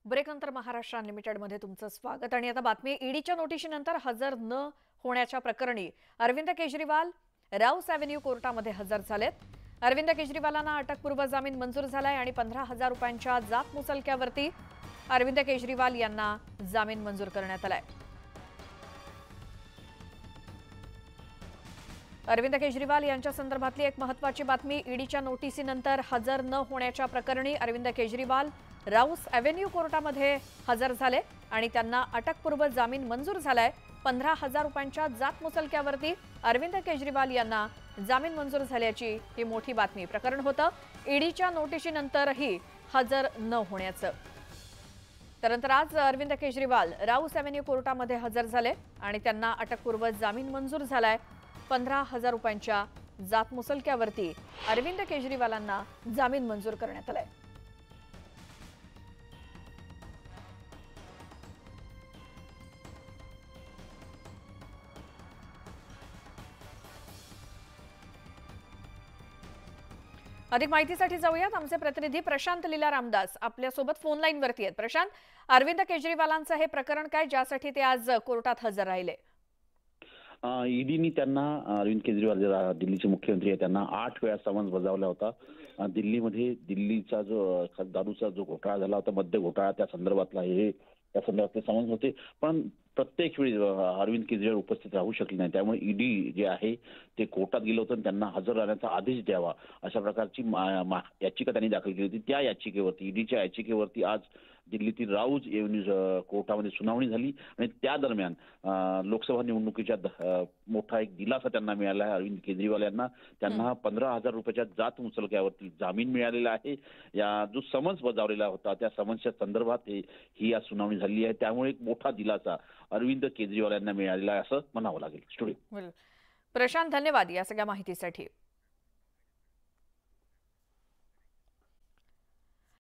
ब्रेकनंतर महाराष्ट्र अनलिमिटेडमध्ये तुमचं स्वागत। आणि आता बातमी, ईडीच्या नोटिशीनंतर हजर न होण्याच्या प्रकरणी अरविंद केजरीवाल राऊस एव्हेन्यू कोर्टामध्ये हजर झालेत। अरविंद केजरीवालांना अटकपूर्व जामीन मंजूर झालाय आणि 15,000 रुपयांच्या जात मुचलक्यावरती अरविंद केजरीवाल यांना जामीन मंजूर करण्यात आलाय। अरविंद केजरीवाल यांच्या संदर्भातली एक महत्त्वाची बातमी, ईडीच्या नोटिसीनंतर हजर न होण्याच्या प्रकरणी अरविंद केजरीवाल राऊस एव्हेन्यू कोर्टामध्ये हजर झाले आणि त्यांना अटकपूर्व जामीन मंजूर झालाय। 15,000 रुपयांच्या जात मुचलक्यावरती अरविंद केजरीवाल यांना जामीन मंजूर झाल्याची ही मोठी बातमी। प्रकरण होतं ईडीच्या नोटिशीनंतरही हजर न होण्याचं। त्यानंतर आज अरविंद केजरीवाल राऊस एव्हेन्यू कोर्टामध्ये हजर झाले आणि त्यांना अटकपूर्व जामीन मंजूर झालाय। 15,000 रुपयांच्या जात मुचलक्यावरती अरविंद केजरीवालांना जामीन मंजूर करण्यात आलाय। अधिक माहितीसाठी जाऊयात, आमचे प्रतिनिधी प्रशांत लीला रामदास आपल्या सोबत फोन लाईन वरती आहेत। प्रशांत, अरविंद केजरीवालांचं हे प्रकरण काय ज्यासाठी ते आज कोर्टात हजर राहिले? ईडीनी त्यांना अरविंद केजरीवाल जे दिल्लीचे मुख्यमंत्री आहेत त्यांना 8 वेळा समन्स बजावला होता। दिल्लीमध्ये दिल्लीचा जो दारूचा जो घोटाळा झाला होता, मद्य घोटाळा, त्या संदर्भातला हे त्या संदर्भातले समन्स होते। पण प्रत्येक वेळी अरविंद केजरीवाल उपस्थित राहू शकले नाही, त्यामुळे ईडी जे आहे ते कोर्टात गेलं होतं आणि त्यांना हजर राहण्याचा आदेश द्यावा अशा प्रकारची याचिका त्यांनी दाखल केली होती। त्या याचिकेवरती, ईडीच्या याचिकेवरती आज दिल्लीतील राऊज एव्हेन्यू कोर्टामध्ये सुनावणी झाली आणि त्या दरम्यान लोकसभा निवडणुकीच्या मोठा एक दिलासा त्यांना मिळाला आहे। अरविंद केजरीवाल यांना त्यांना 15,000 रुपयाच्या जात मुचलक्यावरती जामीन मिळालेला आहे। या जो समन्स बजावलेला होता त्या समन्सच्या संदर्भात ही आज सुनावणी झाली आहे, त्यामुळे एक मोठा दिलासा अरविंद केजरीवाल यांना मिळालेला आहे असं म्हणावं लागेल। स्टुडिओ प्रशांत, धन्यवाद या सगळ्या माहितीसाठी।